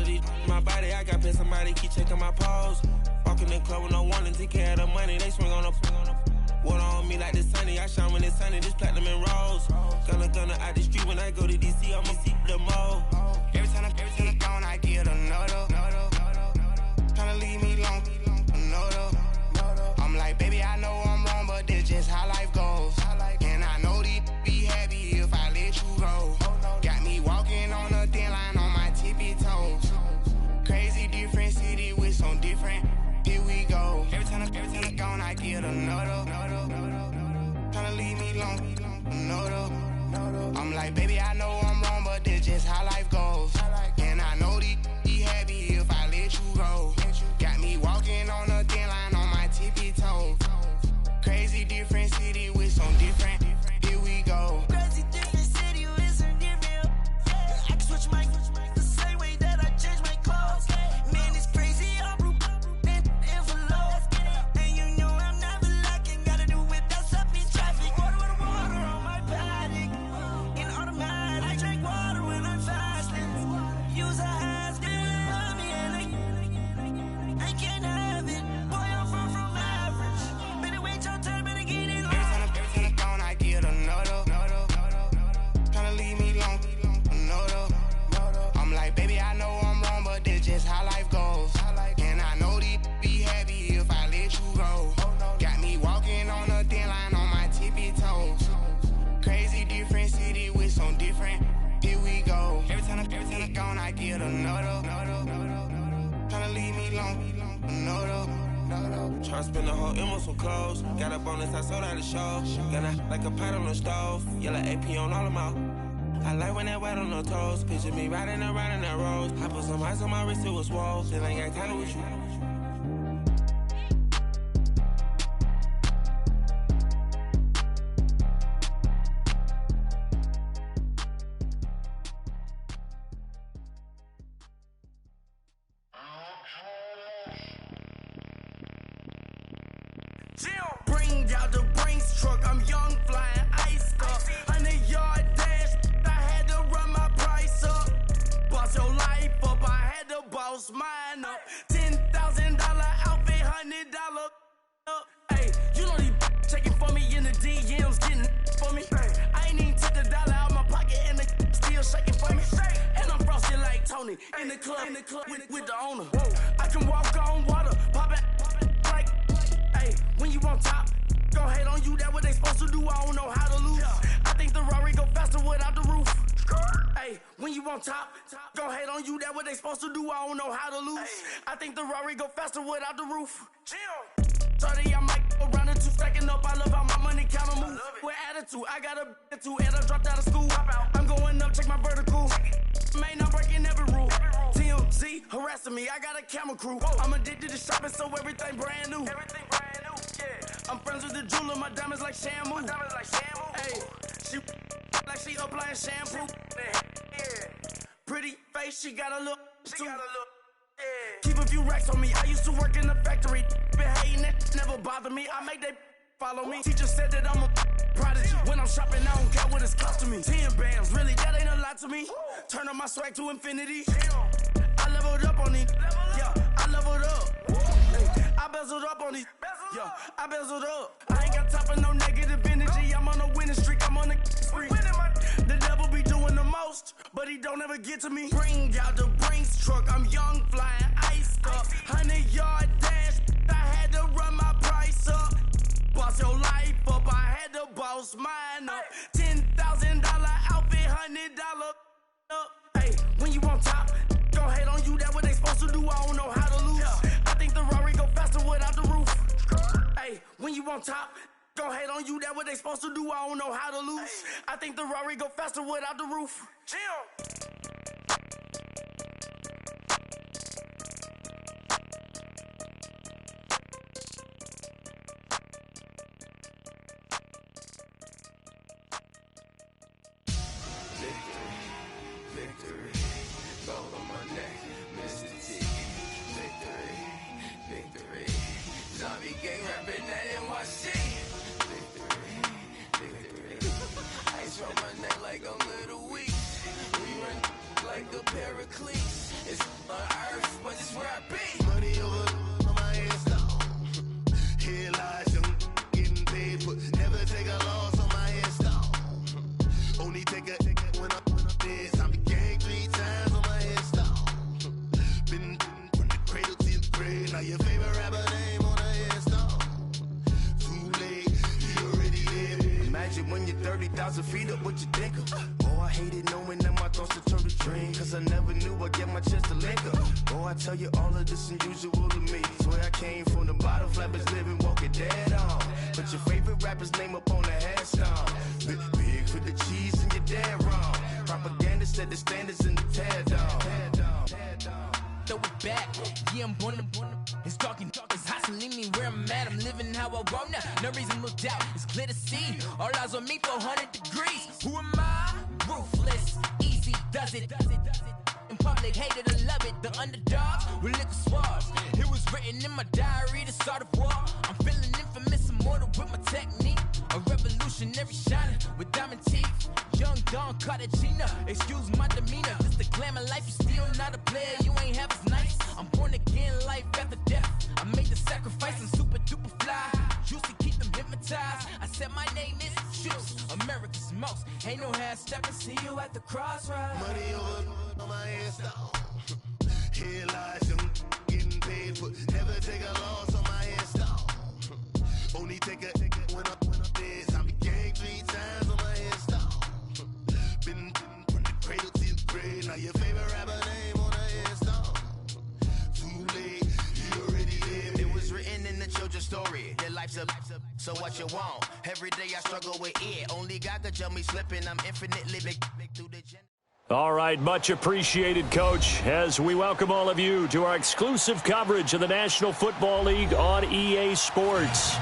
these my body, I got pay somebody keep checking my pose. Walking in the club with no warning, take care of the money, they swing on the water on me like the sunny, I shine when it's sunny, this platinum and rose. Gonna out the street when I go to DC, I'ma see the mo. Every time I'm gone, I get another. Tryna leave me alone, another. I'm like, baby, I know I'm wrong, but this just how life goes. And I know these be happy if I let you go. Got me walking on a thin line on my tippy toes. Crazy different city with some different. Here we go. Every time I'm gone, I get another. Tryna leave me alone, another. I'm like, baby, I know I'm wrong, but this just how life goes. And I know these be happy if I let you go. Got me walking on a thin line on my tippy toes. Crazy different city with some different. Here we go. Crazy different city with some different. I can switch my the same way that I change my clothes. Man, it's crazy. I'm broke and envelope. And you know I'm never lacking. Gotta do without stopping traffic. Water on my paddock. In automatic. I drink water when I'm fasting. Use a hands, give me and I can't have it. Boy, I'm from average. Better wait your turn, better get it on. Every time I'm gone, I get another. Tryna leave me alone, another. I'm like, baby, I know I'm wrong, but this just how life goes. And I know these be happy if I let you go. Got me walking on a thin line on my tippy toes. Crazy different city with some different. Here we go. Every time I'm gone, I get another. Tryna leave me alone, another. Tryna spend the whole M on some clothes. Got a bonus, I sold out the show. Got a, like a pot on the stove. Yellow AP on all of my. I like when that wet on the toes. Picture me riding around in that rose. I put some ice on my wrist, it was swole. Then I got tired with you. Bring out the Brinks truck, I'm young, flying iced up. 100-yard dash, I had to run my price up. Boss your life up, I had to boss mine up. $10,000 outfit, $100 up. Hey, you know these checking for me in the DMs, getting for me. I ain't even took a dollar out my pocket and the still shaking for me. And I'm frosted like Tony in the club with the owner. I can walk on water, pop it like, hey, when you on top. Go hate on you, that what they supposed to do, I don't know how to lose. I think the Rari go faster without the roof. Hey, when you on top, go hate on you, that what they supposed to do, I don't know how to lose. I think the Rari go faster without the roof. 30, I might go round the two, stacking up, I love how my money counter move. With attitude, I got a attitude, and I dropped out of school. I'm going up, check my vertical. Man, I'm breaking every rule. TMZ harassing me, I got a camera crew. I'm addicted to shopping, so everything brand new. I'm friends with the jeweler, my diamonds like Shamu. Hey, she like she applying shampoo. Pretty face, she got a look. Keep a few racks on me. I used to work in the factory. Been hating it, never bother me. I make they follow me. Teacher said that I'm a prodigy. When I'm shopping, I don't care what it's costing me. 10 bands, really, that ain't a lot to me. Turn up my swag to infinity. I leveled up on these. Yeah, I leveled up. I bezeled up on these. Yeah, I bezeled up. I ain't got time for no negative energy. I'm on a winning streak. I'm on a spree. The devil be doing the most, but he don't ever get to me. Bring out the Brinks truck. I'm young, flying iced up. 100-yard dash. I had to run my price up. Boss your life up. I had to boss mine up. $10,000 outfit, $100 up. Hey, when you on top, go hate on you. That what they supposed to do. I don't know how to lose. I think the Rari go faster without the roof. Hey, when you on top, go hate on you. That what they supposed to do. I don't know how to lose. I think the Rari go faster without the roof. Victory, gold on my neck, Mr. T. Victory, zombie gang rapping that NYC. Victory, ice on my neck like a little weak. We run like a pair of cleats. It's to feed up what you think of. Oh, I hated knowing that my thoughts to turn to dream, cause I never knew I'd get my chance to link up. Oh, I tell you all of this unusual to me. Swear I came from the bottom, flappers living, walking dead on. Put your favorite rapper's name up on the headstone. Big for the cheese and you're dead wrong. Propaganda set the standards in the tear down. Throw it back, yeah, I'm born to it's talking, it's hustling me where I'm at. I'm living how I want now. No reason to look doubt, it's clear to see. All eyes on me, 400 degrees. Who am I? Ruthless, easy, does it. In public, hated to love it. The underdogs with liquor swabs. It was written in my diary to start a war. I'm feeling infamous, immortal with my technique. A revolutionary shining with diamond teeth. Young Don Cartagena, excuse my demeanor. Just the glamour life, you still not a player. You ain't half as nice. I'm born again, life after death. I made the sacrifice, I'm super duper fly. Used to keep them hypnotized. I said my name is Juice, America's most. Ain't no half stepping, see you at the crossroads. Money over on my headstone. Here lies young getting paid, but never take a loss on my headstone. Only take a when I'm dead. I be gang 3 times on my headstone. Been from the cradle to the grave. Now your favorite rapper name on the headstone. Too late, you already lived. It was written in the children's story. Your life's a so what you want? Every day I struggle with it. Only God could tell me slipping. I'm infinitely big through the gender. All right, much appreciated, Coach, as we welcome all of you to our exclusive coverage of the National Football League on EA Sports.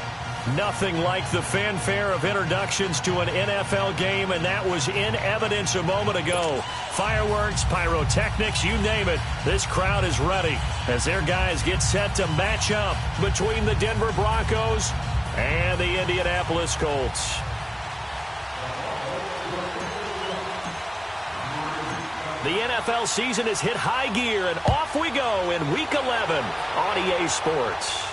Nothing like the fanfare of introductions to an NFL game, and that was in evidence a moment ago. Fireworks, pyrotechnics, you name it. This crowd is ready as their guys get set to match up between the Denver Broncos and the Indianapolis Colts. The NFL season has hit high gear, and off we go in Week 11 on EA Sports.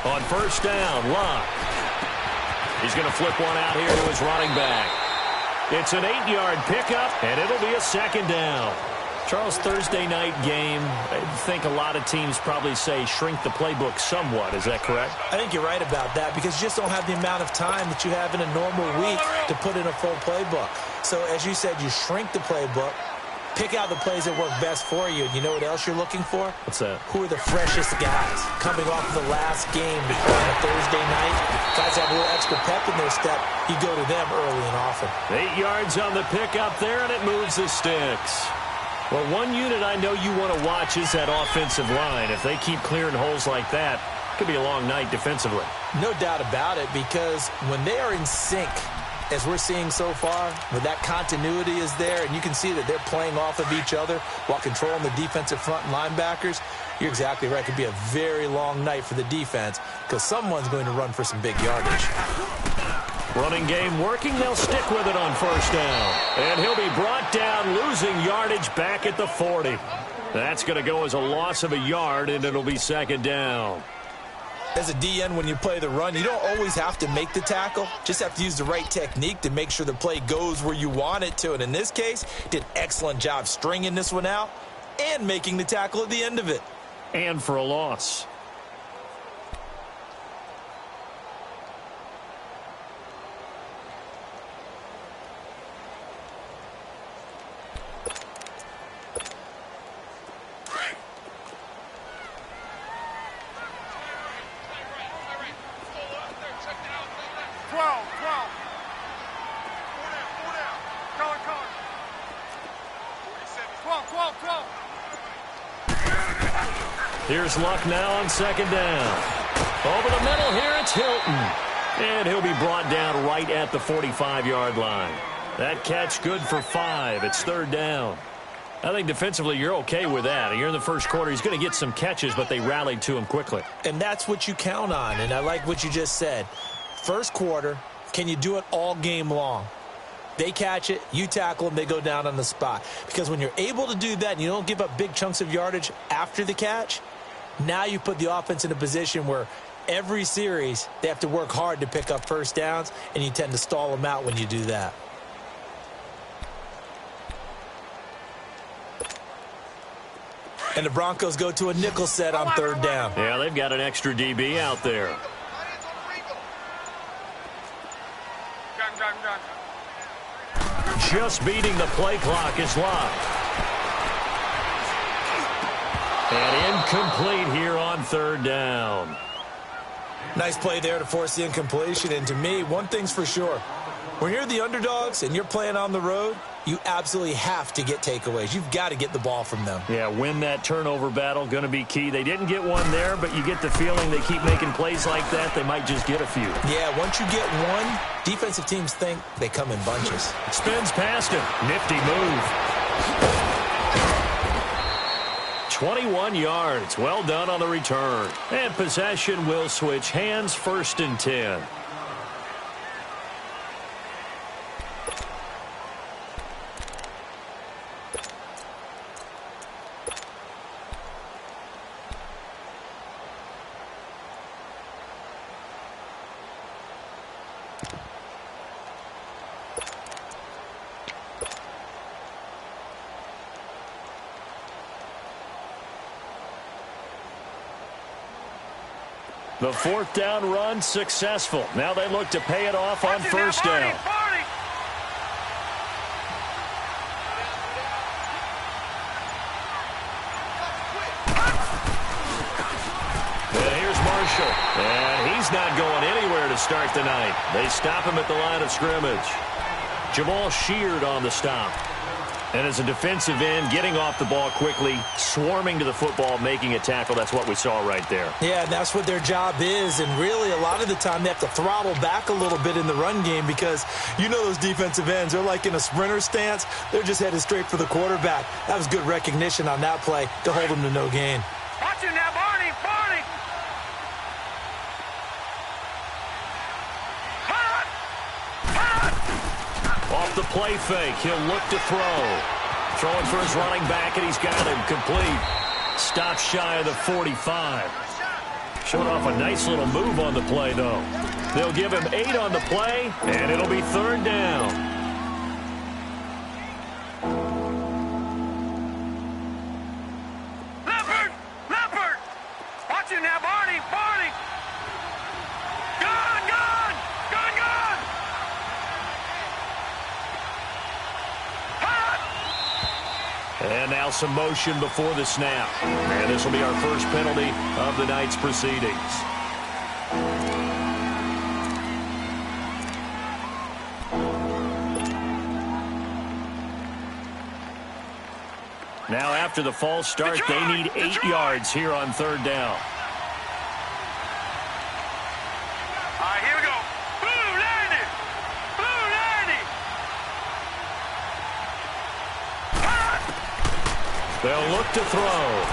On first down, Locke. He's going to flip one out here to his running back. It's an 8-yard pickup, and it'll be a second down. Charles, Thursday night game, I think a lot of teams probably say shrink the playbook somewhat. Is that correct? I think you're right about that because you just don't have the amount of time that you have in a normal week to put in a full playbook. So, as you said, you shrink the playbook. Pick out the plays that work best for you. And you know what else you're looking for? What's that? Who are the freshest guys coming off of the last game to play on a Thursday night? Guys have a little extra pep in their step. You go to them early and often. 8 yards on the pickup there, and it moves the sticks. Well, one unit I know you want to watch is that offensive line. If they keep clearing holes like that, it could be a long night defensively. No doubt about it, because when they are in sync, as we're seeing so far, where that continuity is there, and you can see that they're playing off of each other while controlling the defensive front and linebackers, you're exactly right. It could be a very long night for the defense because someone's going to run for some big yardage. Running game working. They'll stick with it on first down. And he'll be brought down, losing yardage back at the 40. That's going to go as a loss of a yard, and it'll be second down. As a DN, when you play the run, you don't always have to make the tackle. Just have to use the right technique to make sure the play goes where you want it to. And in this case, did an excellent job stringing this one out and making the tackle at the end of it. And for a loss. Here's Luck now on second down. Over the middle here, it's Hilton. And he'll be brought down right at the 45-yard line. That catch good for 5. It's third down. I think defensively you're okay with that. You're in the first quarter. He's going to get some catches, but they rallied to him quickly. And that's what you count on, and I like what you just said. First quarter, can you do it all game long? They catch it, you tackle them, they go down on the spot. Because when you're able to do that and you don't give up big chunks of yardage after the catch, now you put the offense in a position where every series they have to work hard to pick up first downs, and you tend to stall them out when you do that. And the Broncos go to a nickel set on third down. Yeah, they've got an extra DB out there. Just beating the play clock is locked. And incomplete here on third down. Nice play there to force the incompletion. And to me, one thing's for sure. When you're the underdogs and you're playing on the road, you absolutely have to get takeaways. You've got to get the ball from them. Yeah, win that turnover battle, going to be key. They didn't get one there, but you get the feeling they keep making plays like that, they might just get a few. Yeah, once you get one, defensive teams think they come in bunches. Spins past him. Nifty move. 21 yards. Well done on the return. And possession will switch hands, 1st and 10. The 4th down run successful. Now they look to pay it off on 1st down. And here's Marshall. And he's not going anywhere to start the night. They stop him at the line of scrimmage. Jamal Sheard on the stop. And as a defensive end, getting off the ball quickly, swarming to the football, making a tackle. That's what we saw right there. Yeah, and that's what their job is. And really, a lot of the time, they have to throttle back a little bit in the run game because you know those defensive ends, they're like in a sprinter stance. They're just headed straight for the quarterback. That was good recognition on that play to hold them to no gain. Watch it now, Barney, Barney. Off the play fake, he'll look to throw. Throwing for his running back, and he's got him complete. Stop shy of the 45. Showing off a nice little move on the play, though. They'll give him 8 on the play, and it'll be 3rd down. Leopard, Leopard. Watch it now, Barney, Barney. Gun, gun, gun, gun. And now some motion before the snap. And this will be our first penalty of the night's proceedings. Now after the false start, they need 8 yards here on 3rd down. All right, here we go. Blue 90. Blue 90. They'll look to throw.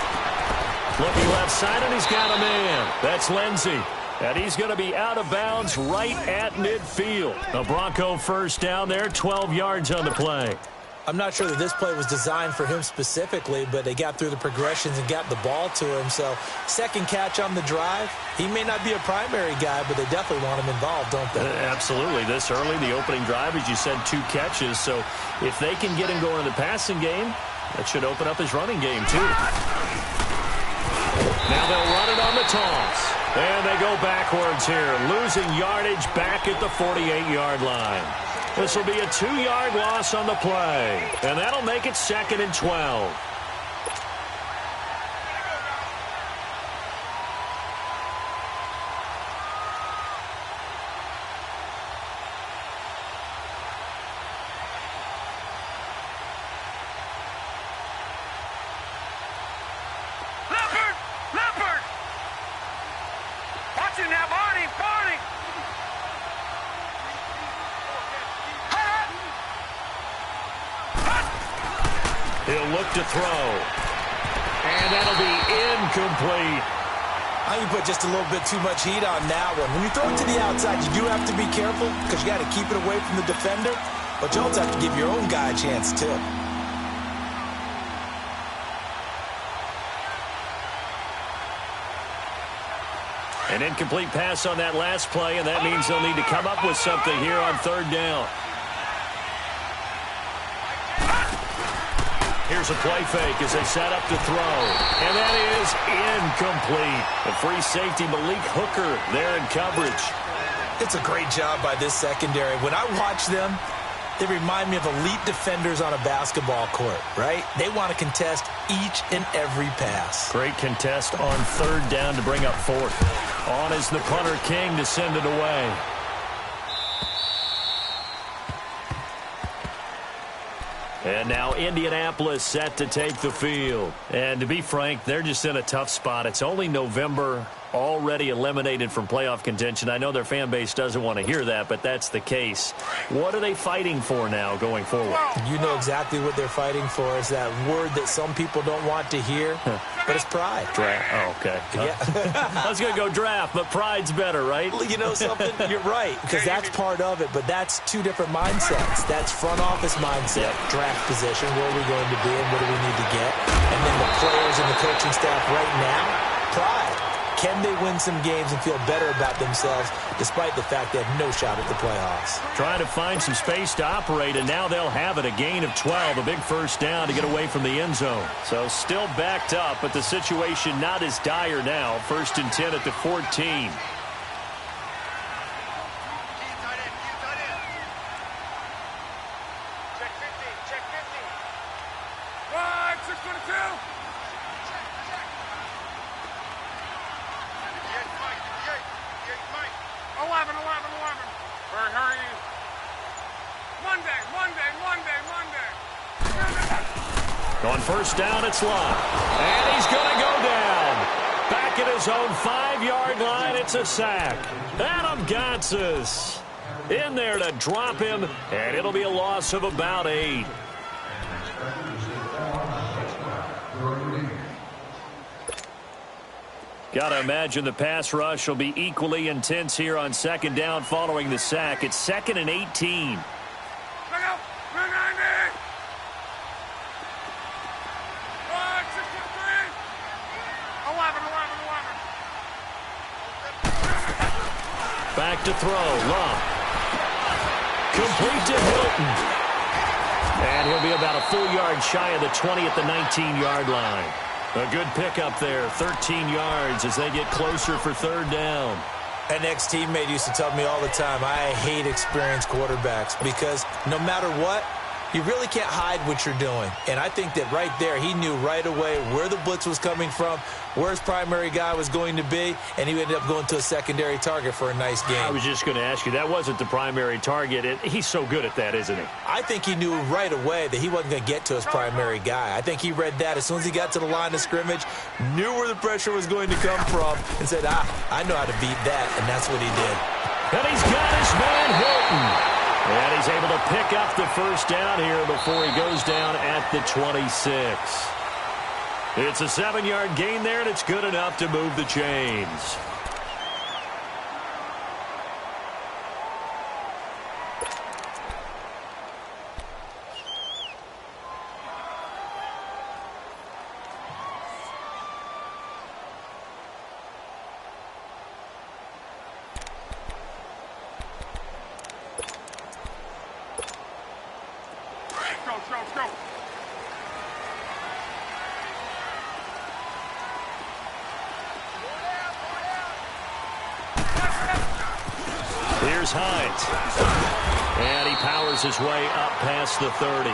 Looking left side, and he's got a man. That's Lindsey. And he's going to be out of bounds right at midfield. The Bronco 1st down there, 12 yards on the play. I'm not sure that this play was designed for him specifically, but they got through the progressions and got the ball to him. So, 2nd catch on the drive. He may not be a primary guy, but they definitely want him involved, don't they? Absolutely. This early, the opening drive, as you said, 2 catches. So, if they can get him going in the passing game, that should open up his running game, too. Now they'll run it on the toss. And they go backwards here, losing yardage back at the 48-yard line. This will be a 2-yard loss on the play. And that'll make it 2nd and 12. Leopard! Watch it now, Barney! Barney! He'll look to throw. And that'll be incomplete. I think you put just a little bit too much heat on that one. When you throw it to the outside, you do have to be careful because you got to keep it away from the defender. But you also have to give your own guy a chance, too. An incomplete pass on that last play, and that means they'll need to come up with something here on third down. Here's a play fake as they set up to throw. And that is incomplete. The free safety, Malik Hooker, there in coverage. It's a great job by this secondary. When I watch them, they remind me of elite defenders on a basketball court, right? They want to contest each and every pass. Great contest on third down to bring up fourth. On is the punter, King, to send it away. And now Indianapolis set to take the field. And to be frank, they're just in a tough spot. It's only November, already eliminated from playoff contention. I know their fan base doesn't want to hear that, but that's the case. What are they fighting for now going forward? You know exactly what they're fighting for. Is that word that some people don't want to hear, but it's pride. Draft. Oh, okay. Yeah. I was going to go draft, but pride's better, right? You know something? You're right, because that's part of it, but that's two different mindsets. That's front office mindset, draft position, where are we going to be and what do we need to get? And then the players and the coaching staff right now, pride. Can they win some games and feel better about themselves despite the fact they have no shot at the playoffs? Trying to find some space to operate, and now they'll have it. A gain of 12, a big first down to get away from the end zone. So still backed up, but the situation not as dire now. 1st and 10 at the 14. On first down, it's Love. And he's going to go down. Back at his own 5-yard line, it's a sack. Adam Gotsis in there to drop him, and it'll be a loss of about 8. Got to imagine the pass rush will be equally intense here on second down following the sack. It's 2nd and 18. Back to throw. Love. Complete to Hilton. And he'll be about a full yard shy of the 20 at the 19-yard line. A good pickup there. 13 yards as they get closer for third down. An ex-teammate used to tell me all the time, I hate experienced quarterbacks because no matter what, you really can't hide what you're doing. And I think that right there, he knew right away where the blitz was coming from, where his primary guy was going to be, and he ended up going to a secondary target for a nice game. I was just going to ask you, that wasn't the primary target. He's so good at that, isn't he? I think he knew right away that he wasn't going to get to his primary guy. I think he read that as soon as he got to the line of scrimmage, knew where the pressure was going to come from, and said, I know how to beat that, and that's what he did. And he's got his man Hilton. And he's able to pick up the first down here before he goes down at the 26. It's a 7-yard gain there, and it's good enough to move the chains. Here's Hines. And he powers his way up past the 30.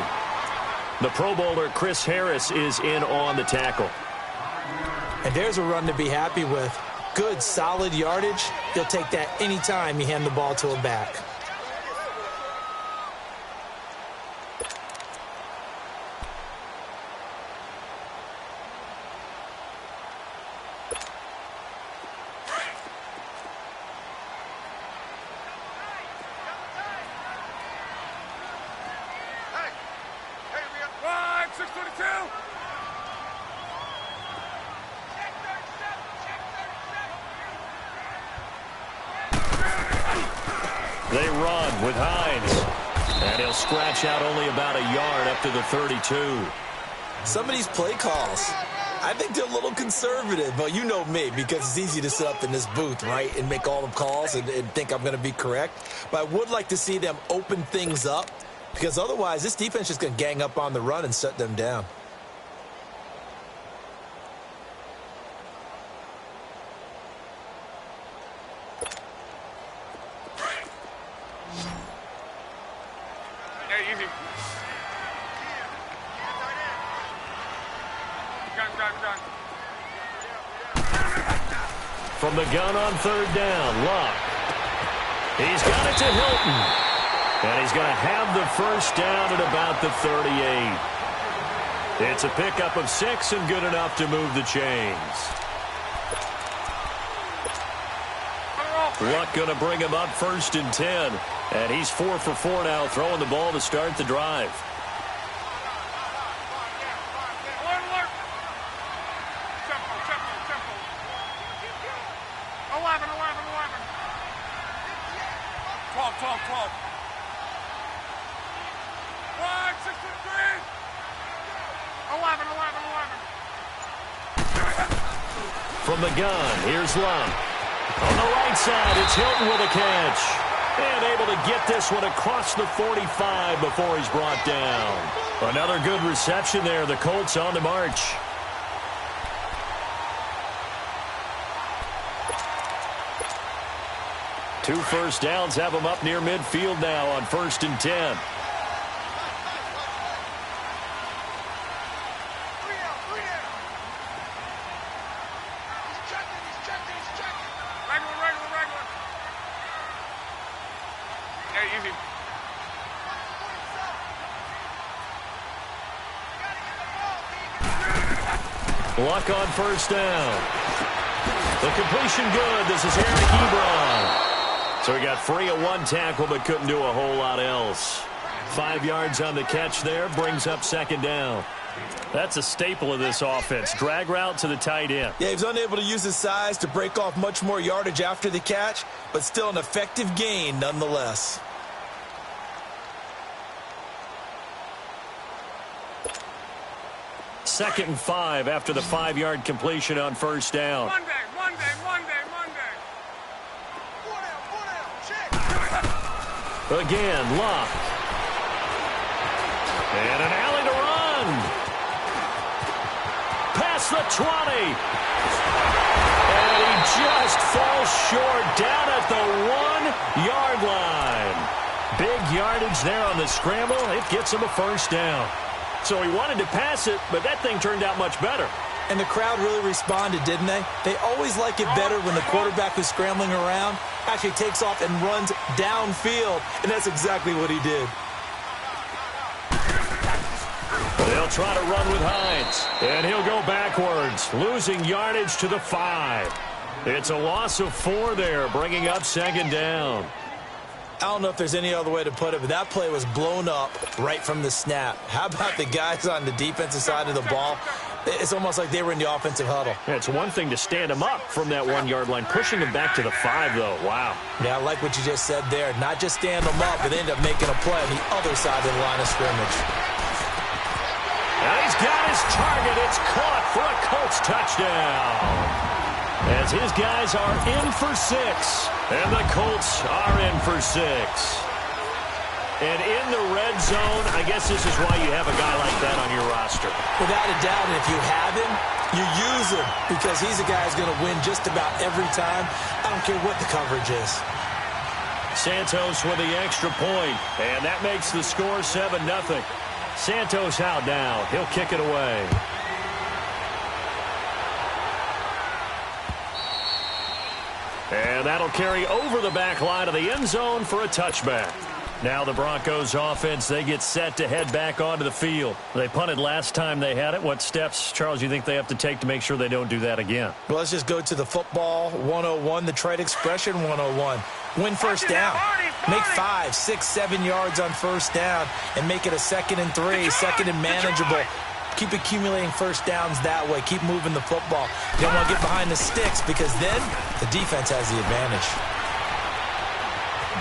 The Pro Bowler Chris Harris is in on the tackle. And there's a run to be happy with. Good, solid yardage. He'll take that anytime you hand the ball to a back. They run with Hines. And he'll scratch out only about a yard up to the 32. Some of these play calls, I think they're a little conservative. But you know me, because it's easy to sit up in this booth, right, and make all the calls and think I'm going to be correct. But I would like to see them open things up, because otherwise this defense is just going to gang up on the run and shut them down. From the gun on third down, Luck. He's got it to Hilton. And he's going to have the first down at about the 38. It's a pickup of 6 and good enough to move the chains. Luck going to bring him up 1st and 10. And he's 4 for 4 now, throwing the ball to start the drive. From the gun, here's Luck. On the right side, it's Hilton with a catch. And able to get this one across the 45 before he's brought down. Another good reception there. The Colts on the march. Two first downs have them up near midfield now on 1st and 10. Luck on first down. The completion good. This is Eric Ebron. So he got free of one tackle but couldn't do a whole lot else. 5 yards on the catch there. Brings up 2nd down. That's a staple of this offense. Drag route to the tight end. Yeah, he was unable to use his size to break off much more yardage after the catch, but still an effective gain nonetheless. Second and 5 after the 5-yard completion on first down. Monday. Again, Luck. And an alley to run. Past the 20. And he just falls short down at the 1-yard line. Big yardage there on the scramble. It gets him a first down. So he wanted to pass it, but that thing turned out much better. And the crowd really responded, didn't they? They always like it better when the quarterback who's scrambling around actually takes off and runs downfield, and that's exactly what he did. They'll try to run with Hines, and he'll go backwards, losing yardage to the 5. It's a loss of 4 there, bringing up 2nd down. I don't know if there's any other way to put it, but that play was blown up right from the snap. How about the guys on the defensive side of the ball? It's almost like they were in the offensive huddle. Yeah, it's one thing to stand him up from that 1-yard line. Pushing him back to the 5, though. Wow. Yeah, I like what you just said there. Not just stand them up, but end up making a play on the other side of the line of scrimmage. And he's got his target. It's caught for a Colts touchdown. As his guys are in for 6. And the Colts are in for 6. And in the red zone, I guess this is why you have a guy like that on your roster. Without a doubt, and if you have him, you use him, because he's a guy who's going to win just about every time. I don't care what the coverage is. Santos with the extra point, and that makes the score 7-0. Santos out now. He'll kick it away. And that'll carry over the back line of the end zone for a touchback. Now the Broncos offense, they get set to head back onto the field. They punted last time they had it. What steps, Charles, you think they have to take to make sure they don't do that again? Well, let's just go to the football 101, the trade expression 101. Win first down. Make 5, 6, 7 yards on first down and make it a 2nd and 3, 2nd and manageable. Keep accumulating first downs that way. Keep moving the football. You don't want to get behind the sticks, because then the defense has the advantage.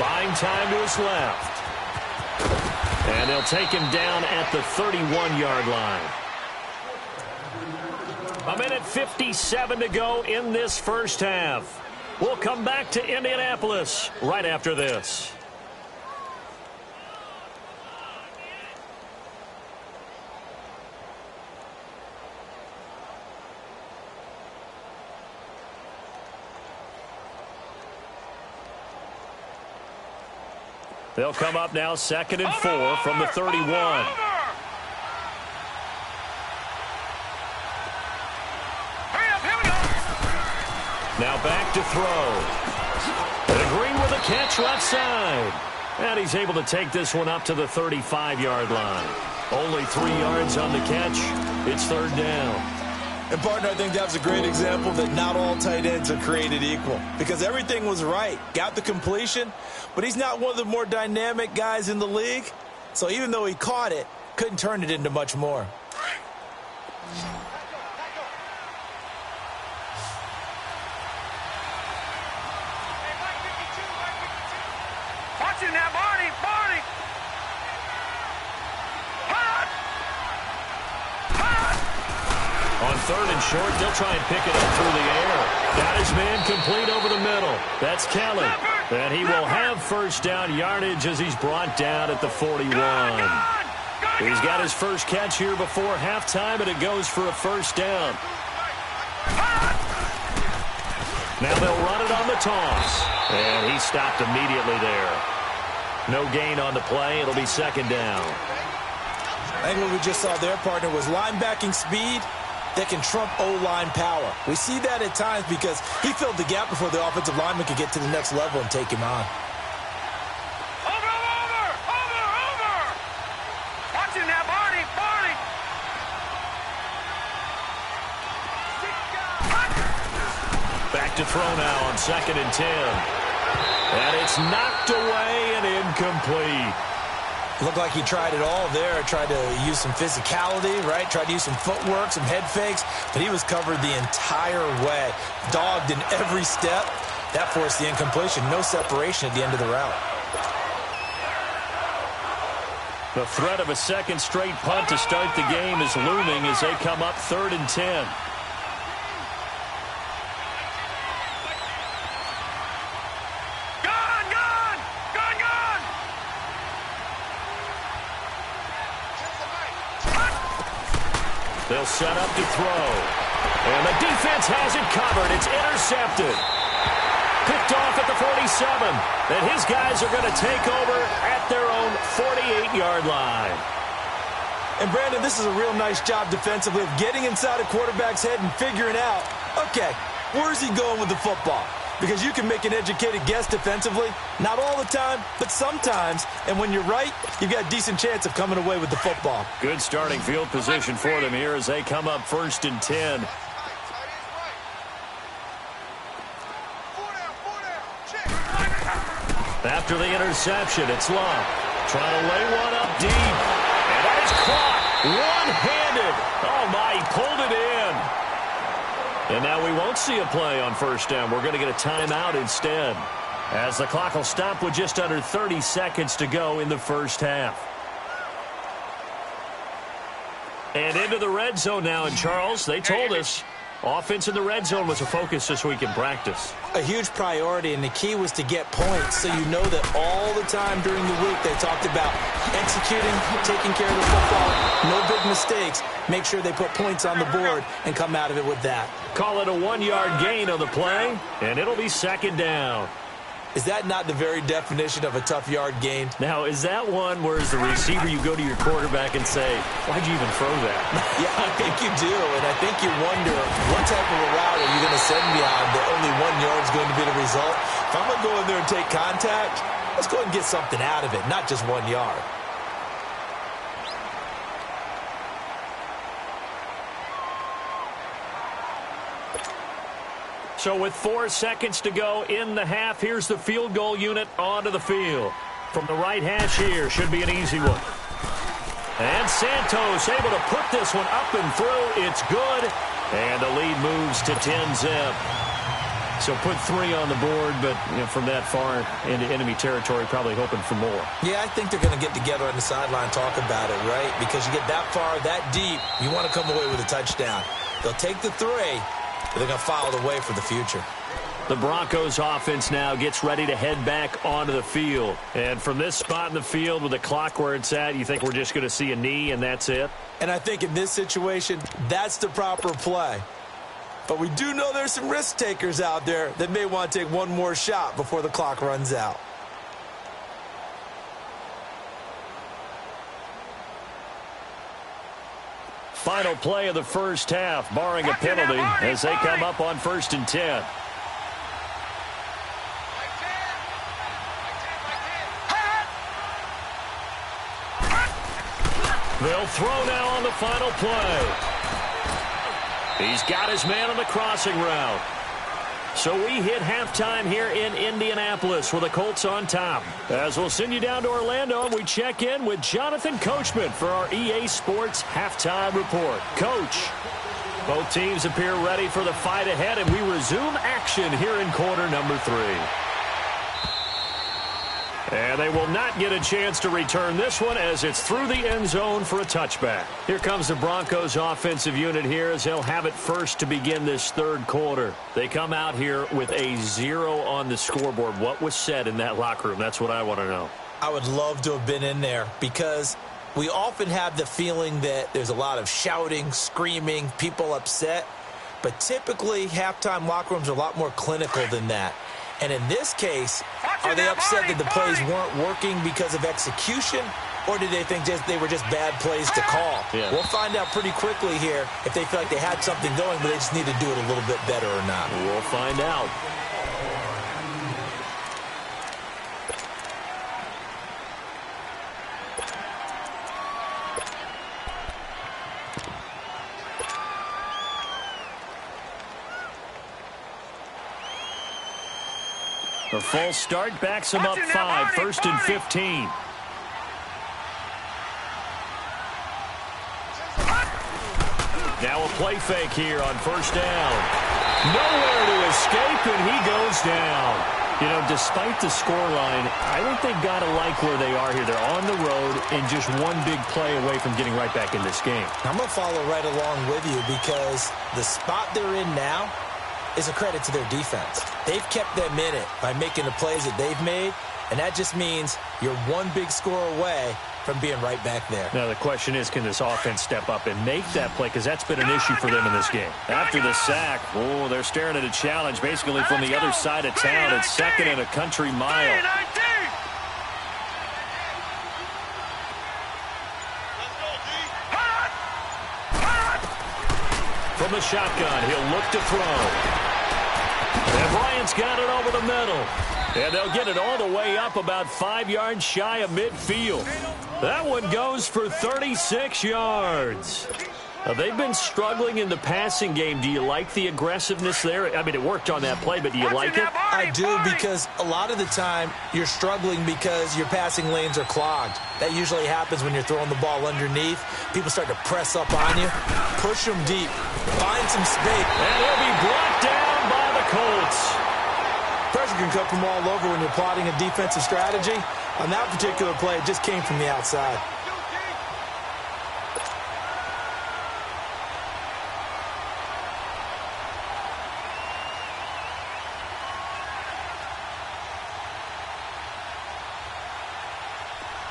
By Buying time to his left. And they'll take him down at the 31-yard line. 1:57 to go in this first half. We'll come back to Indianapolis right after this. They'll come up now 2nd and 4 from the 31. Now back to throw. And agreeing with a catch left side. And he's able to take this one up to the 35-yard line. Only 3 yards on the catch. It's 3rd down. And, partner, I think that's a great example that not all tight ends are created equal. Because everything was right. Got the completion, but he's not one of the more dynamic guys in the league. So even though he caught it, couldn't turn it into much more. Watching that, Barney! Barney! On 3rd and short, they'll try and pick it up through the air. Got his man complete over the middle. That's Kelly. And he will have first down yardage as he's brought down at the 41. He's got his first catch here before halftime, and it goes for a first down. Now they'll run it on the toss. And he stopped immediately there. No gain on the play. It'll be 2nd down. I think what we just saw there, partner, was linebacking speed that can trump O-line power. We see that at times because he filled the gap before the offensive lineman could get to the next level and take him on. Over! Watching that, Barney! Back to throw now on 2nd and 10. And it's knocked away and incomplete. Looked like he tried it all there. Tried to use some physicality, right? Tried to use some footwork, some head fakes, but he was covered the entire way. Dogged in every step. That forced the incompletion. No separation at the end of the route. The threat of a second straight punt to start the game is looming as they come up 3rd and 10. They'll set up to throw. And the defense has it covered. It's intercepted. Picked off at the 47. And his guys are going to take over at their own 48-yard line. And, Brandon, this is a real nice job defensively of getting inside a quarterback's head and figuring out, okay, where's he going with the football? Because you can make an educated guess defensively. Not all the time, but sometimes. And when you're right, you've got a decent chance of coming away with the football. Good starting field position for them here as they come up 1st and 10. After the interception, it's Love. Trying to lay one up deep. And that is caught. One-handed. Oh, my, he pulled it in. And now we won't see a play on 1st down. We're going to get a timeout instead, as the clock will stop with just under 30 seconds to go in the first half. And into the red zone now. And, Charles, they told us offense in the red zone was a focus this week in practice. A huge priority, and the key was to get points. So you know that all the time during the week they talked about executing, taking care of the football, no big mistakes. Make sure they put points on the board and come out of it with that. Call it a 1-yard gain on the play, and it'll be 2nd down. Is that not the very definition of a tough yard gain? Now, is that one where as the receiver you go to your quarterback and say, why'd you even throw that? Yeah, I think you do, and I think you wonder what type of a route are you going to send me on that only 1 yard is going to be the result? If I'm going to go in there and take contact, let's go ahead and get something out of it, not just 1 yard. So with 4 seconds to go in the half, here's the field goal unit onto the field. From the right hash here, should be an easy one. And Santos able to put this one up and through. It's good. And the lead moves to 10-zip. So put 3 on the board, but from that far into enemy territory, probably hoping for more. Yeah, I think they're going to get together on the sideline, talk about it, right? Because you get that far, that deep, you want to come away with a touchdown. They'll take the 3, but they're going to file it away for the future. The Broncos offense now gets ready to head back onto the field. And from this spot in the field with the clock where it's at, you think we're just going to see a knee and that's it? And I think in this situation, that's the proper play. But we do know there's some risk takers out there that may want to take one more shot before the clock runs out. Final play of the first half, barring a penalty, as they come up on 1st and 10. They'll throw now on the final play. He's got his man on the crossing route. So we hit halftime here in Indianapolis with the Colts on top. As we'll send you down to Orlando, and we check in with Jonathan Coachman for our EA Sports Halftime Report. Coach, both teams appear ready for the fight ahead, and we resume action here in quarter number 3. And they will not get a chance to return this one as it's through the end zone for a touchback. Here comes the Broncos offensive unit here as they'll have it first to begin this third quarter. They come out here with a 0 on the scoreboard. What was said in that locker room? That's what I want to know. I would love to have been in there because we often have the feeling that there's a lot of shouting, screaming, people upset. But typically, halftime locker rooms are a lot more clinical than that. And in this case, are they upset that the plays weren't working because of execution, or did they think they were just bad plays to call? Yeah. We'll find out pretty quickly here if they feel like they had something going, but they just need to do it a little bit better or not. We'll find out. A false start backs him up 5, 1st and 15. Now a play fake here on 1st down. Nowhere to escape, and he goes down. Despite the scoreline, I think they've got to like where they are here. They're on the road and just one big play away from getting right back in this game. I'm going to follow right along with you because the spot they're in now is a credit to their defense. They've kept them in it by making the plays that they've made, and that just means you're one big score away from being right back there. Now the question is, can this offense step up and make that play? Because that's been an issue for them in this game. After the sack, they're staring at a challenge basically from the other side of town. It's 2nd and a country mile. From the shotgun, he'll look to throw. And Bryant's got it over the middle. And they'll get it all the way up about 5 yards shy of midfield. That one goes for 36 yards. They've been struggling in the passing game. Do you like the aggressiveness there? I mean, it worked on that play, but do you like it? I do, because a lot of the time you're struggling because your passing lanes are clogged. That usually happens when you're throwing the ball underneath. People start to press up on you. Push them deep. Find some space. And he'll be brought down by the Colts. Pressure can come from all over when you're plotting a defensive strategy. On that particular play, it just came from the outside.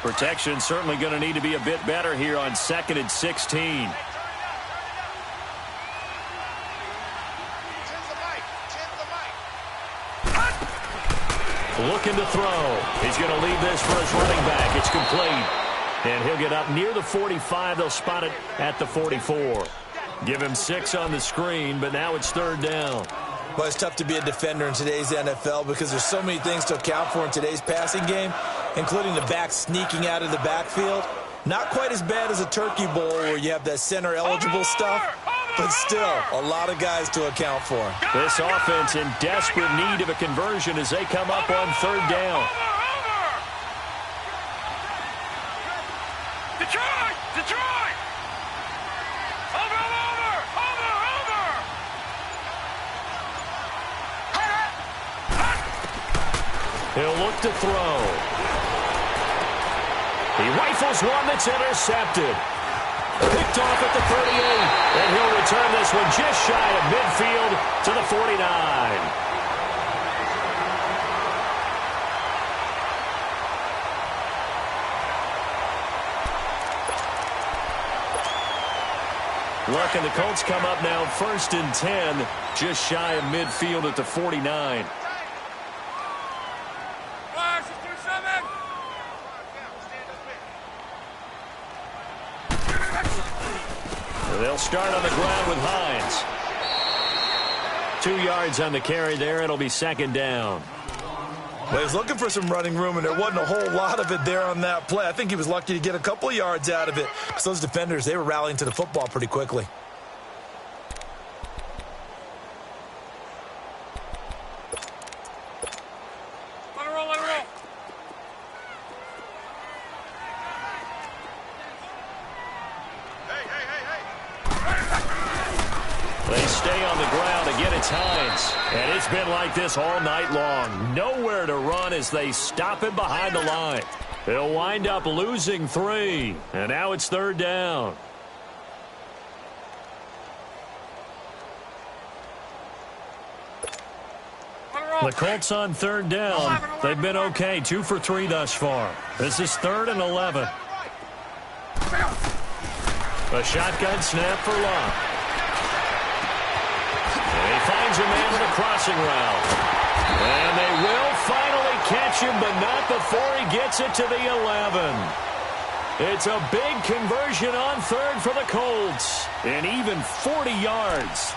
Protection certainly going to need to be a bit better here on 2nd and 16. Looking to throw. He's going to leave this for his running back. It's complete. And he'll get up near the 45. They'll spot it at the 44. Give him 6 on the screen, but now it's 3rd down. Well, it's tough to be a defender in today's NFL because there's so many things to account for in today's passing game, including the back sneaking out of the backfield. Not quite as bad as a turkey bowl where you have that center-eligible stuff, but still a lot of guys to account for. This offense in desperate need of a conversion as they come up on 3rd down. Detroit! Over! back to throw. He rifles one that's intercepted. Picked off at the 38, and he'll return this one just shy of midfield to the 49. Look, and the Colts come up now 1st and 10, just shy of midfield at the 49. They'll start on the ground with Hines. 2 yards on the carry there. It'll be 2nd down. Well, he was looking for some running room, and there wasn't a whole lot of it there on that play. I think he was lucky to get a couple of yards out of it. Because those defenders, they were rallying to the football pretty quickly. Let it roll, let it roll. They stay on the ground. Again, it's Hines. And it's been like this all night long. Nowhere to run as they stop him behind the line. He'll wind up losing 3. And now it's 3rd down. The Colts on 3rd down. They've been okay. 2 for 3 thus far. This is 3rd and 11. A shotgun snap for Locke. And he finds a man with a crossing route. And they will finally catch him, but not before he gets it to the 11. It's a big conversion on 3rd for the Colts. And even 40 yards.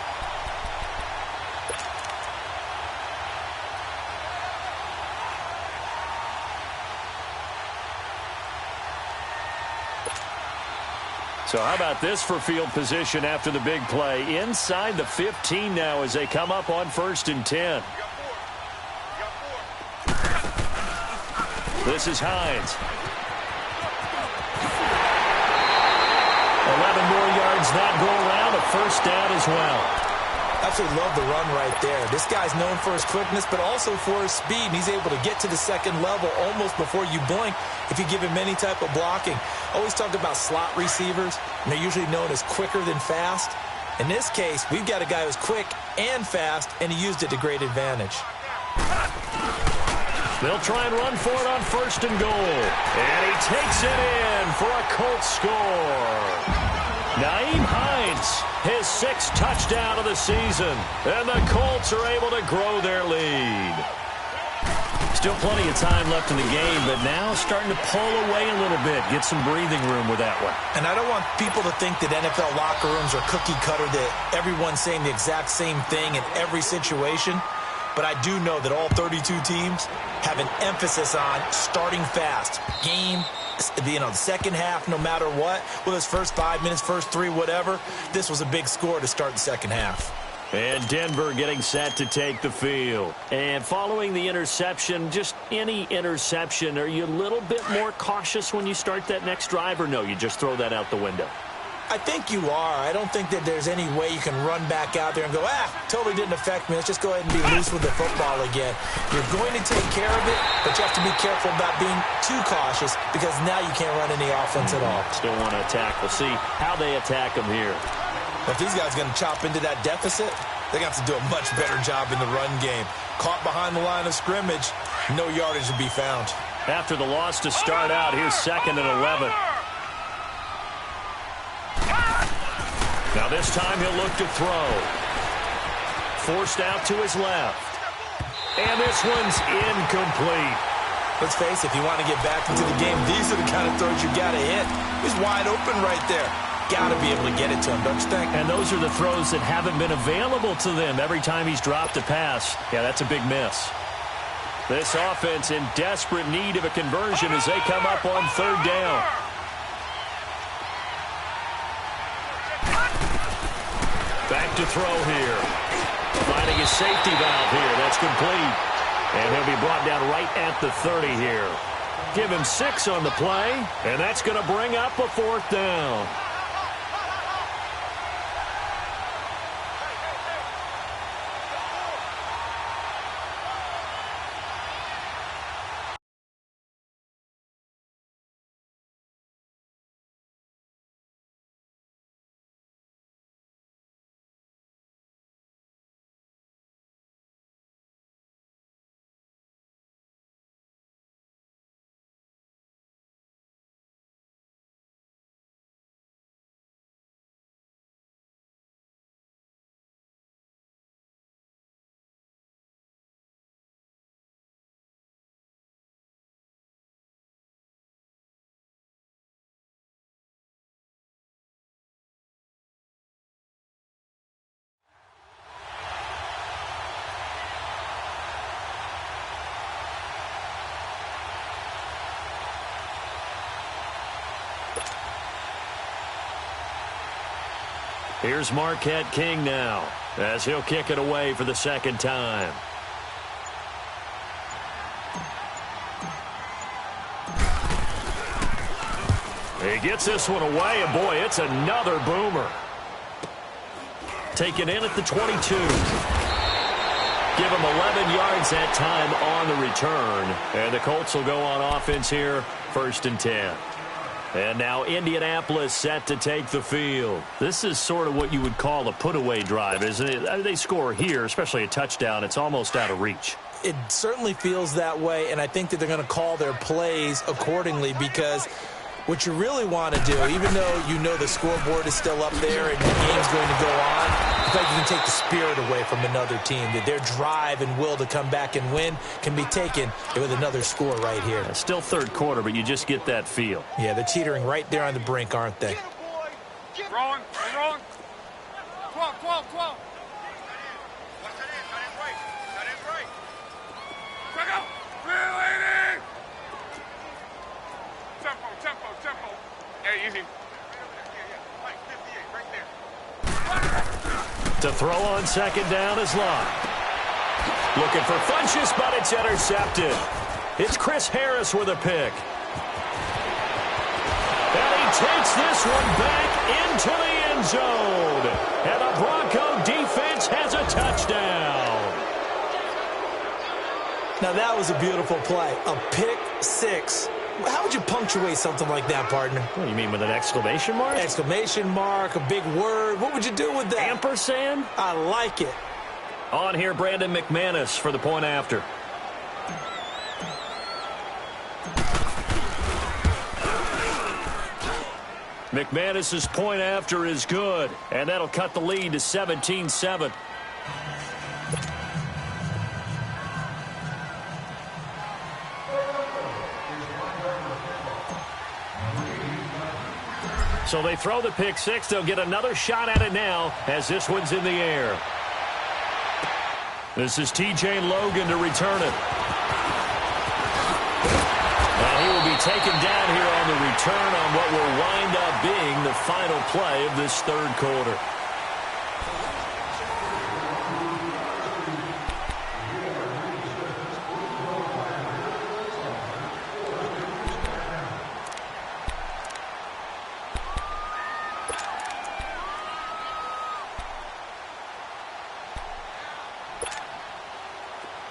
So how about this for field position after the big play? Inside the 15 now as they come up on 1st and 10. This is Hines. 11 more yards that go around. A 1st down as well. Absolutely love the run right there. This guy's known for his quickness, but also for his speed. And he's able to get to the 2nd level almost before you blink if you give him any type of blocking. Always talk about slot receivers, and they're usually known as quicker than fast. In this case, we've got a guy who's quick and fast, and he used it to great advantage. They'll try and run for it on 1st and goal. And he takes it in for a Colts score. Nyheim Hines, his 6th touchdown of the season. And the Colts are able to grow their lead. Still plenty of time left in the game, but now starting to pull away a little bit. Get some breathing room with that one. And I don't want people to think that NFL locker rooms are cookie cutter, that everyone's saying the exact same thing in every situation. But I do know that all 32 teams have an emphasis on starting fast. Game, the 2nd half, no matter what. Whether it's first 5 minutes, first 3, whatever. This was a big score to start the 2nd half. And Denver getting set to take the field. And following the interception, just any interception, are you a little bit more cautious when you start that next drive, or no, you just throw that out the window? I think you are. I don't think that there's any way you can run back out there and go, totally didn't affect me. Let's just go ahead and be loose with the football again. You're going to take care of it, but you have to be careful about being too cautious because now you can't run any offense at all. Still want to attack. We'll see how they attack them here. If these guys are going to chop into that deficit, they're going to have to do a much better job in the run game. Caught behind the line of scrimmage, no yardage to be found. After the loss to start out, here's 2nd and 11. Now this time he'll look to throw. Forced out to his left. And this one's incomplete. Let's face it, if you want to get back into the game, these are the kind of throws you got to hit. He's wide open right there. Got to be able to get it to him, don't you think? And those are the throws that haven't been available to them every time he's dropped a pass. Yeah, that's a big miss. This offense in desperate need of a conversion as they come up on 3rd down. Back to throw here. Finding his safety valve here. That's complete. And he'll be brought down right at the 30 here. Give him 6 on the play, and that's going to bring up a 4th down. Here's Marquette King now, as he'll kick it away for the second time. He gets this one away, and boy, it's another boomer. Taken in at the 22. Give him 11 yards that time on the return. And the Colts will go on offense here, 1st and 10. And now Indianapolis set to take the field. This is sort of what you would call a put-away drive, isn't it? They score here, especially a touchdown. It's almost out of reach. It certainly feels that way, and I think that they're going to call their plays accordingly, because what you really want to do, even though you know the scoreboard is still up there and the game's going to go on, I think you can take the spirit away from another team. That their drive and will to come back and win can be taken with another score right here. Still third quarter, but you just get that feel. Yeah, they're teetering right there on the brink, aren't they? Rolling. 12. Check out. Relating. Tempo. Hey, easy. To throw on second down is Locke. Looking for Funchess, but it's intercepted. It's Chris Harris with a pick. And he takes this one back into the end zone. And the Bronco defense has a touchdown. Now that was a beautiful play. A pick six. How would you punctuate something like that, partner? What do you mean, with an exclamation mark? Exclamation mark, a big word. What would you do with that? Ampersand? I like it. On here, Brandon McManus for the point after. McManus's point after is good, and that'll cut the lead to 17-7. So they throw the pick six. They'll get another shot at it now as this one's in the air. This is T.J. Logan to return it. And he will be taken down here on the return on what will wind up being the final play of this third quarter.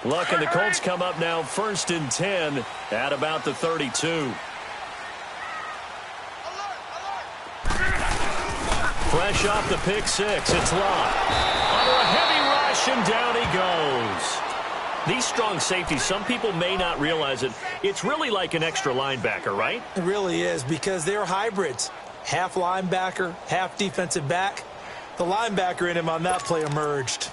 Luck and the Colts come up now 1st and 10 at about the 32. Fresh off the pick six, it's Locke. Under a heavy rush, and down he goes. These strong safeties, some people may not realize it. It's really like an extra linebacker, right? It really is, because they're hybrids. Half linebacker, half defensive back. The linebacker in him on that play emerged.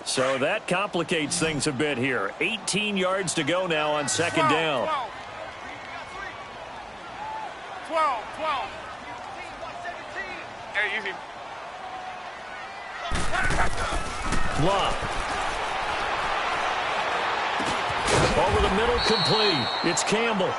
So that complicates things a bit here. 18 yards to go now on second down. 12. Hey, easy. Locke. Over the middle, complete. It's Campbell.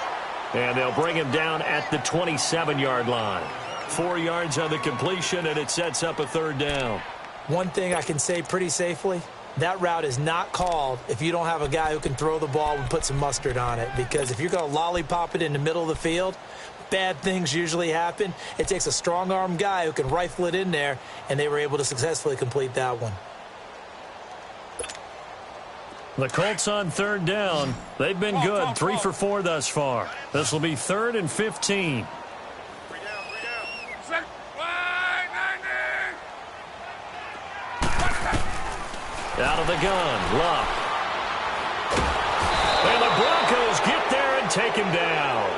And they'll bring him down at the 27-yard line. 4 yards on the completion, and it sets up a third down. One thing I can say pretty safely, that route is not called if you don't have a guy who can throw the ball and put some mustard on it. Because if you're going to lollipop it in the middle of the field, bad things usually happen. It takes a strong-arm guy who can rifle it in there, and they were able to successfully complete that one. The Colts on third down. They've been good, 3 for 4 thus far. This will be 3rd and 15. Out of the gun, Locke. And the Broncos get there and take him down.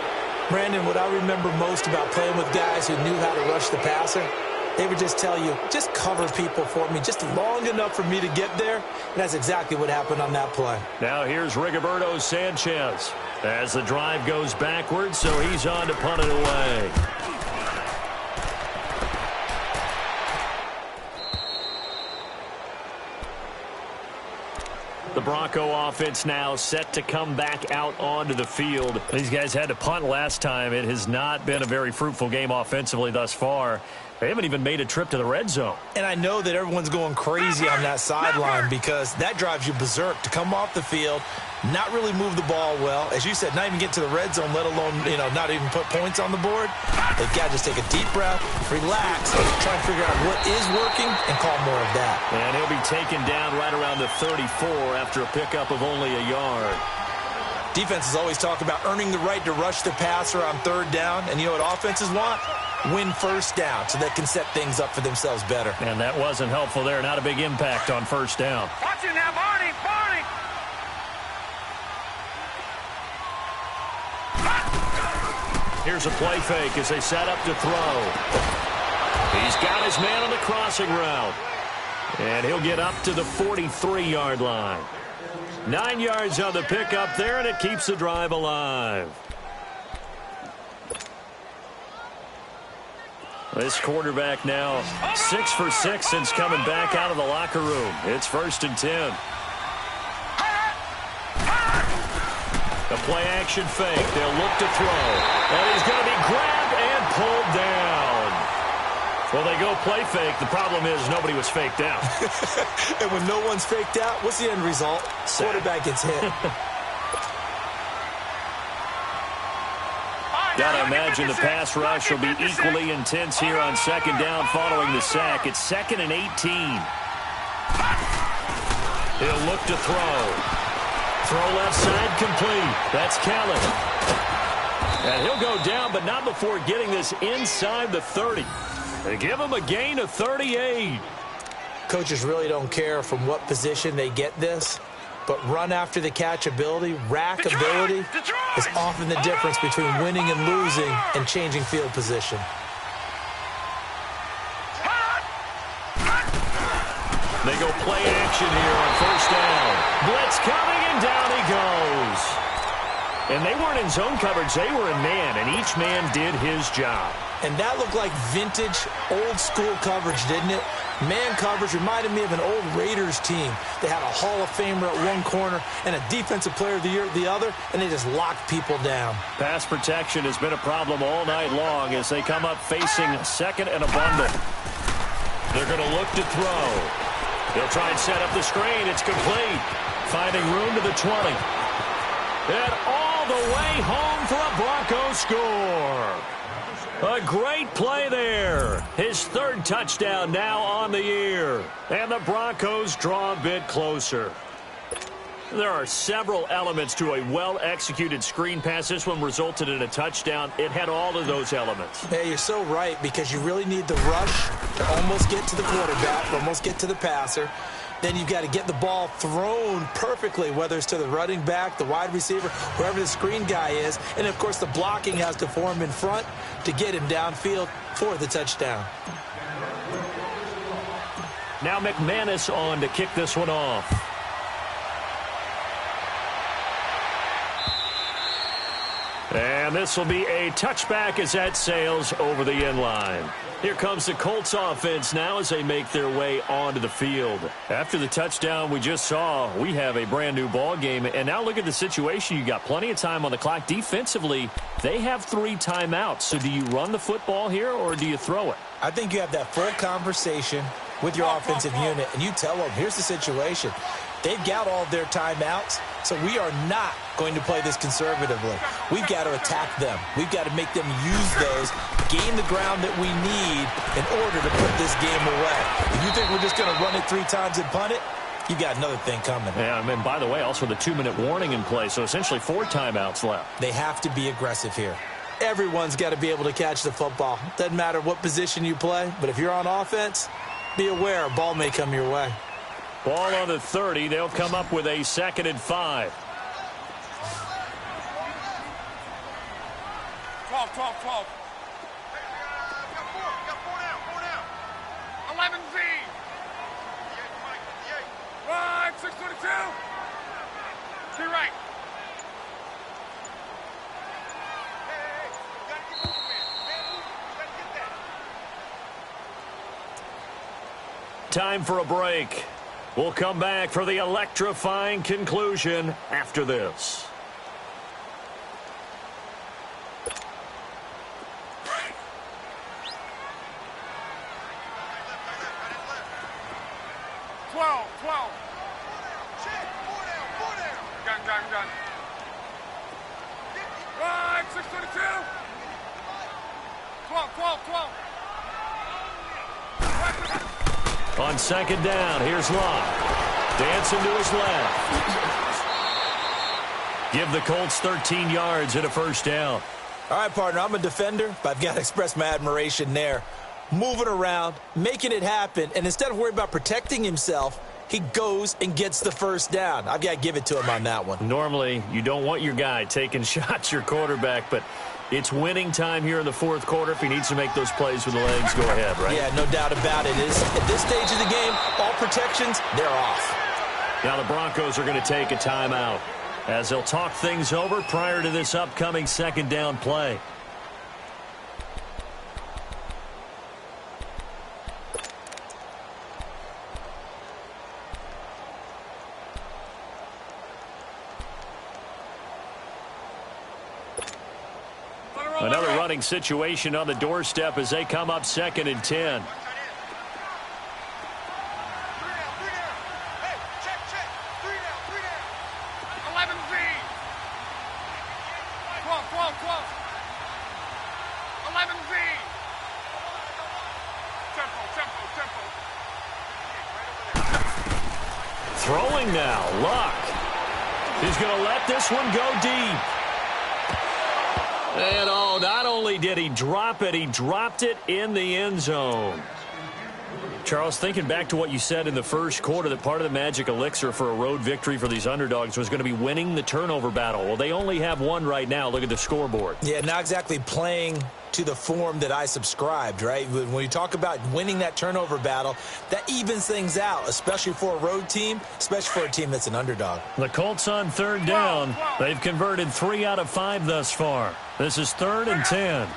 Brandon, what I remember most about playing with guys who knew how to rush the passer, they would just tell you, just cover people for me, just long enough for me to get there. And that's exactly what happened on that play. Now here's Rigoberto Sanchez as the drive goes backwards, so he's on to punt it away. The Bronco offense now set to come back out onto the field. These guys had to punt last time. It has not been a very fruitful game offensively thus far. They haven't even made a trip to the red zone. And I know that everyone's going crazy on that sideline because that drives you berserk to come off the field, not really move the ball well. As you said, not even get to the red zone, let alone, not even put points on the board. They've got to just take a deep breath, relax, try and figure out what is working and call more of that. And he'll be taken down right around the 34 after a pickup of only a yard. Defenses always talk about earning the right to rush the passer on third down. And you know what offenses want? Win first down so they can set things up for themselves better. And that wasn't helpful there. Not a big impact on first down. Watch it now, Barney. Here's a play fake as they set up to throw. He's got his man on the crossing route. And he'll get up to the 43-yard line. 9 yards on the pickup there, and it keeps the drive alive. This quarterback now 6 for 6 since coming back out of the locker room. It's 1st and 10. A play-action fake. They'll look to throw. And he's going to be grabbed and pulled down. Well, they go play fake. The problem is nobody was faked out. And when no one's faked out, what's the end result? Quarterback gets hit. Gotta imagine the pass rush will be equally intense here on second down following the sack. It's 2nd and 18. He'll look to throw. Throw left side complete. That's Kelly. And he'll go down, but not before getting this inside the 30. They give him a gain of 38. Coaches really don't care from what position they get this, but run after the catch ability, rack ability is often the difference between winning and losing and changing field position. They go play action here on first down. Blitz coming, and down he goes. And they weren't in zone coverage. They were in man, and each man did his job. And that looked like vintage, old-school coverage, didn't it? Man coverage reminded me of an old Raiders team. They had a Hall of Famer at one corner and a Defensive Player of the Year at the other, and they just locked people down. Pass protection has been a problem all night long as they come up facing second and a bundle. They're going to look to throw. They'll try and set up the screen. It's complete. Finding room to the 20. And all the way home for a Broncos score. A great play there. His 3rd touchdown now on the year. And the Broncos draw a bit closer. There are several elements to a well-executed screen pass. This one resulted in a touchdown. It had all of those elements. Hey, you're so right, because you really need the rush to almost get to the quarterback, almost get to the passer. Then you've got to get the ball thrown perfectly, whether it's to the running back, the wide receiver, whoever the screen guy is. And, of course, the blocking has to form in front to get him downfield for the touchdown. Now McManus on to kick this one off. And this will be a touchback as that sails over the end line. Here comes the Colts offense now as they make their way onto the field. After the touchdown we just saw, we have a brand new ball game. And now look at the situation. You got plenty of time on the clock. Defensively, they have 3 timeouts. So do you run the football here or do you throw it? I think you have that full conversation with your offensive unit, and you tell them, here's the situation. They've got all of their timeouts, so we are not going to play this conservatively. We've got to attack them. We've got to make them use those, gain the ground that we need in order to put this game away. If you think we're just going to run it 3 times and punt it, you got another thing coming. Yeah, and by the way, also the 2-minute warning in play, so essentially 4 timeouts left. They have to be aggressive here. Everyone's got to be able to catch the football. Doesn't matter what position you play, but if you're on offense, be aware a ball may come your way. Ball on the 30. They'll come up with a 2nd and 5. 12. Got 4 down. 11 Z. Right, 622. To right. Hey, you gotta get moving, man. You gotta get that. Time for a break. We'll come back for the electrifying conclusion after this. Gun. Right, 622. 12. On second down, here's Locke. Dancing to his left. Give the Colts 13 yards and a first down. All right, partner, I'm a defender, but I've got to express my admiration there. Moving around, making it happen, and instead of worrying about protecting himself, he goes and gets the first down. I've got to give it to him on that one. Normally, you don't want your guy taking shots, your quarterback, but it's winning time here in the fourth quarter. If he needs to make those plays with the legs, go ahead, right? Yeah, no doubt about it. At this stage of the game, all protections, they're off. Now the Broncos are going to take a timeout as they'll talk things over prior to this upcoming second down play. Another running situation on the doorstep as they come up second and 10. Hey, check. 3 down. 11Z. 12. 11Z. Tempo. Throwing now, Luck. He's going to let this one go deep. And not only did he drop it, he dropped it in the end zone. Charles, thinking back to what you said in the first quarter, that part of the magic elixir for a road victory for these underdogs was going to be winning the turnover battle. Well, they only have one right now. Look at the scoreboard. Yeah, not exactly playing to the form that I subscribed, right? When you talk about winning that turnover battle, that evens things out, especially for a road team, especially for a team that's an underdog. The Colts on third down. They've converted 3 out of 5 thus far. This is 3rd and 10.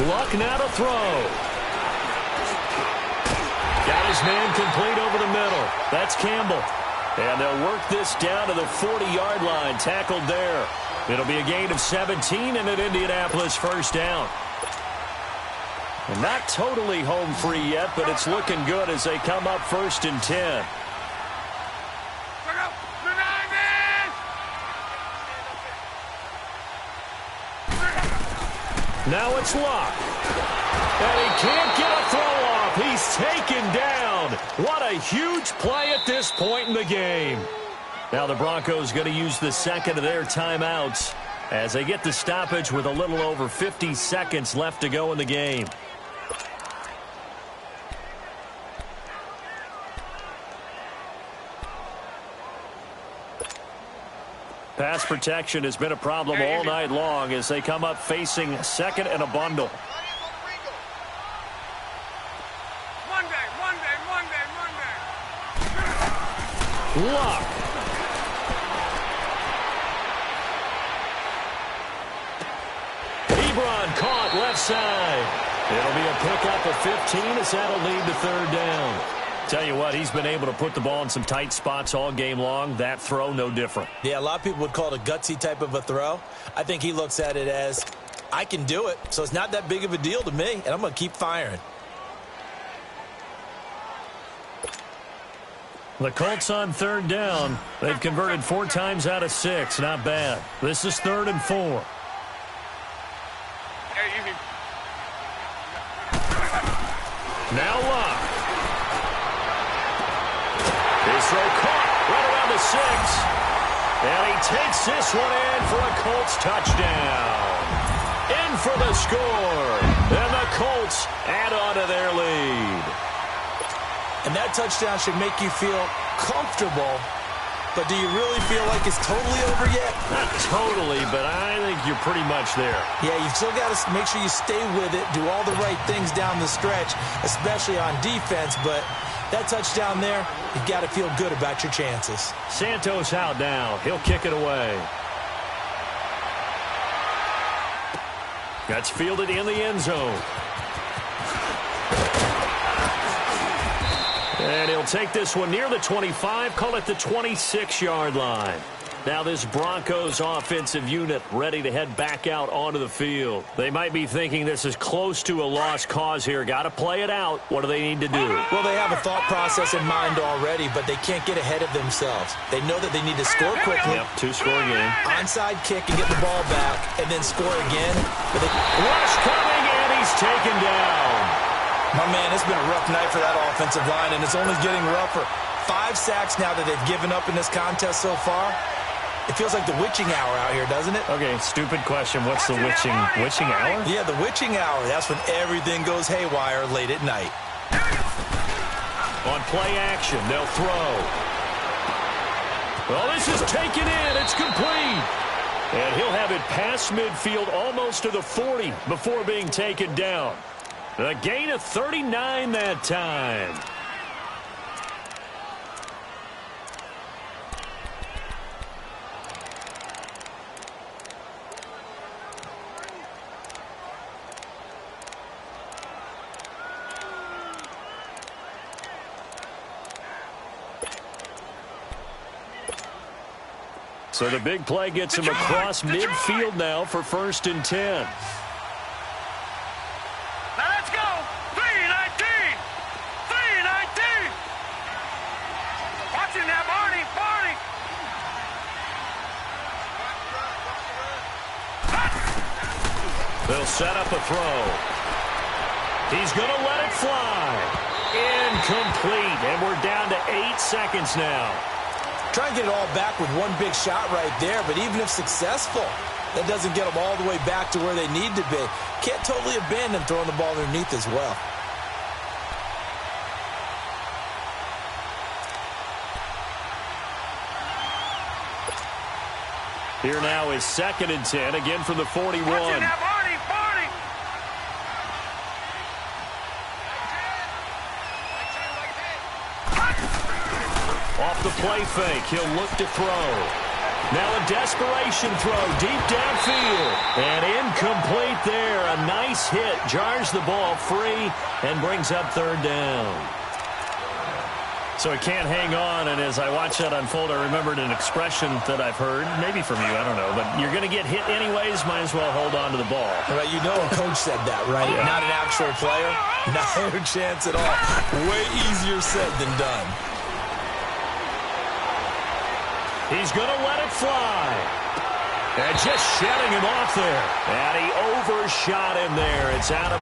Luck now to throw. Got his man complete over the middle. That's Campbell. And they'll work this down to the 40-yard line. Tackled there. It'll be a gain of 17 and an Indianapolis first down. And not totally home free yet, but it's looking good as they come up 1st and 10. Now it's Luck. And he can't get a throw off. He's taken down. What a huge play at this point in the game. Now the Broncos going to use the second of their timeouts as they get the stoppage with a little over 50 seconds left to go in the game. Pass protection has been a problem all night long as they come up facing second and a bundle. Monday. Luck. Ebron caught left side. It'll be a pickup of 15 as that'll lead to 3rd down. Tell you what, he's been able to put the ball in some tight spots all game long. That throw, no different. Yeah, a lot of people would call it a gutsy type of a throw. I think he looks at it as, I can do it, so it's not that big of a deal to me, and I'm going to keep firing. The Colts on 3rd down. They've converted 4 times out of 6. Not bad. This is 3rd and 4. Now Luck. His throw caught right around the 6. And he takes this one in for a Colts touchdown. In for the score. And the Colts add on to their lead. And that touchdown should make you feel comfortable. But do you really feel like it's totally over yet? Not totally, but I think you're pretty much there. Yeah, you've still got to make sure you stay with it, do all the right things down the stretch, especially on defense. But that touchdown there, you've got to feel good about your chances. Santos out now. He'll kick it away. That's fielded in the end zone. And he'll take this one near the 25, call it the 26-yard line. Now this Broncos offensive unit ready to head back out onto the field. They might be thinking this is close to a lost cause here. Got to play it out. What do they need to do? Well, they have a thought process in mind already, but they can't get ahead of themselves. They know that they need to score quickly. Yep, two-score game. Onside kick and get the ball back, and then score again. Rush coming, and he's taken down. My man, it's been a rough night for that offensive line, and it's only getting rougher. 5 sacks now that they've given up in this contest so far. It feels like the witching hour out here, doesn't it? Okay, stupid question. What's the witching hour? Yeah, the witching hour. That's when everything goes haywire late at night. On play action, they'll throw. Well, this is taken in. It's complete. And he'll have it past midfield almost to the 40 before being taken down. A gain of 39 that time. So the big play gets him across midfield now for 1st and 10. Now let's go. 3-19. 3-19. Watching that, Barney. They'll set up a throw. He's going to let it fly. Incomplete. And we're down to 8 seconds now. Try and get it all back with one big shot right there, but even if successful, that doesn't get them all the way back to where they need to be. Can't totally abandon throwing the ball underneath as well. Here now is 2nd and 10, again from the 41. Watching that, Barney. Off the play fake, he'll look to throw. Now a desperation throw deep downfield. And incomplete there. A nice hit. Jars the ball free and brings up 3rd down. So he can't hang on, and as I watch that unfold, I remembered an expression that I've heard, maybe from you, I don't know, but you're going to get hit anyways, might as well hold on to the ball. Right, you know a coach said that, right? Yeah. Not an actual player. No chance at all. Way easier said than done. He's going to let it fly. And just shedding him off there. And he overshot him there. It's out of